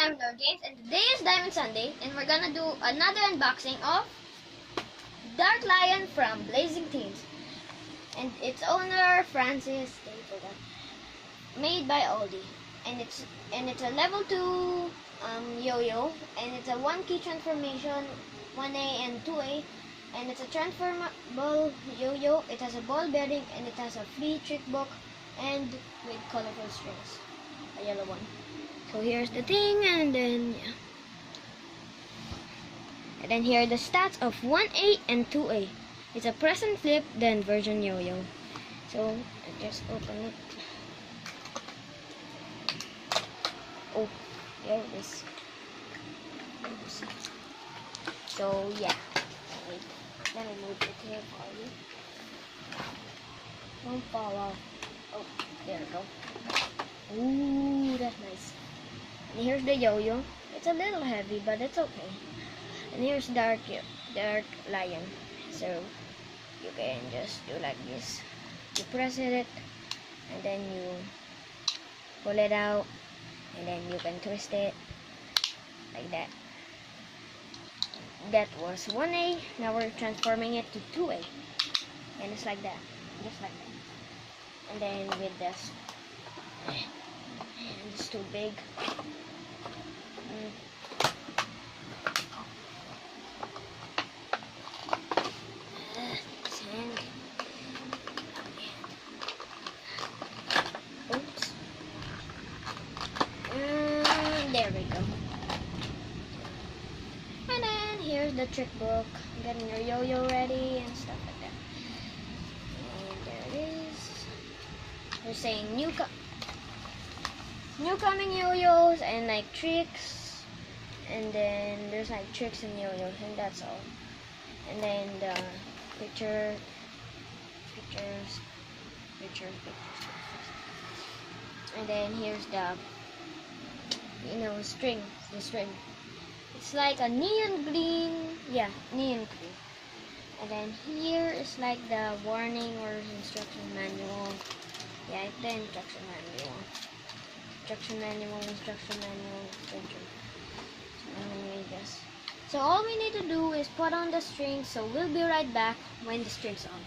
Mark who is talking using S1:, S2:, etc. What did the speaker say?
S1: Diamond Lord Games, and today is Diamond Sunday, and we're gonna do another unboxing of Dark Lion from Blazing Teams, and its owner Francis Stapleton, made by Aldi, and it's a level 2 yo-yo, and it's a 1 key transformation, 1A and 2A, and it's a transformable yo-yo. It has a ball bearing, and it has a free trick book, and with colorful strings, a yellow one. So here's the thing, and then yeah. And then here are the stats of 1A and 2A. It's a press and flip, then version yo-yo. So I just open it. Oh, there it is. So yeah. Wait, let me move it here for you. Don't fall off. Oh, there we go. Ooh, that's nice. And here's the yo-yo. It's a little heavy, but it's okay. And here's Dark Lion. So you can just do like this. You press it, and then you pull it out, and then you can twist it like that. That was 1A. Now we're transforming it to 2A, and it's like that, just like that. And then with this, it's too big. Oops. There we go. And then here's the trick book. Getting your yo-yo ready and stuff like that. And there it is. They're saying new coming yo-yos and like tricks. And then there's like tricks and yo-yos, and that's all. And then the pictures. And then here's the string. The string. It's like a neon green. Yeah, neon green. And then here is like the warning or instruction manual. Yeah, it's the instruction manual. Instruction manual. So all we need to do is put on the string. So we'll be right back when the string's on.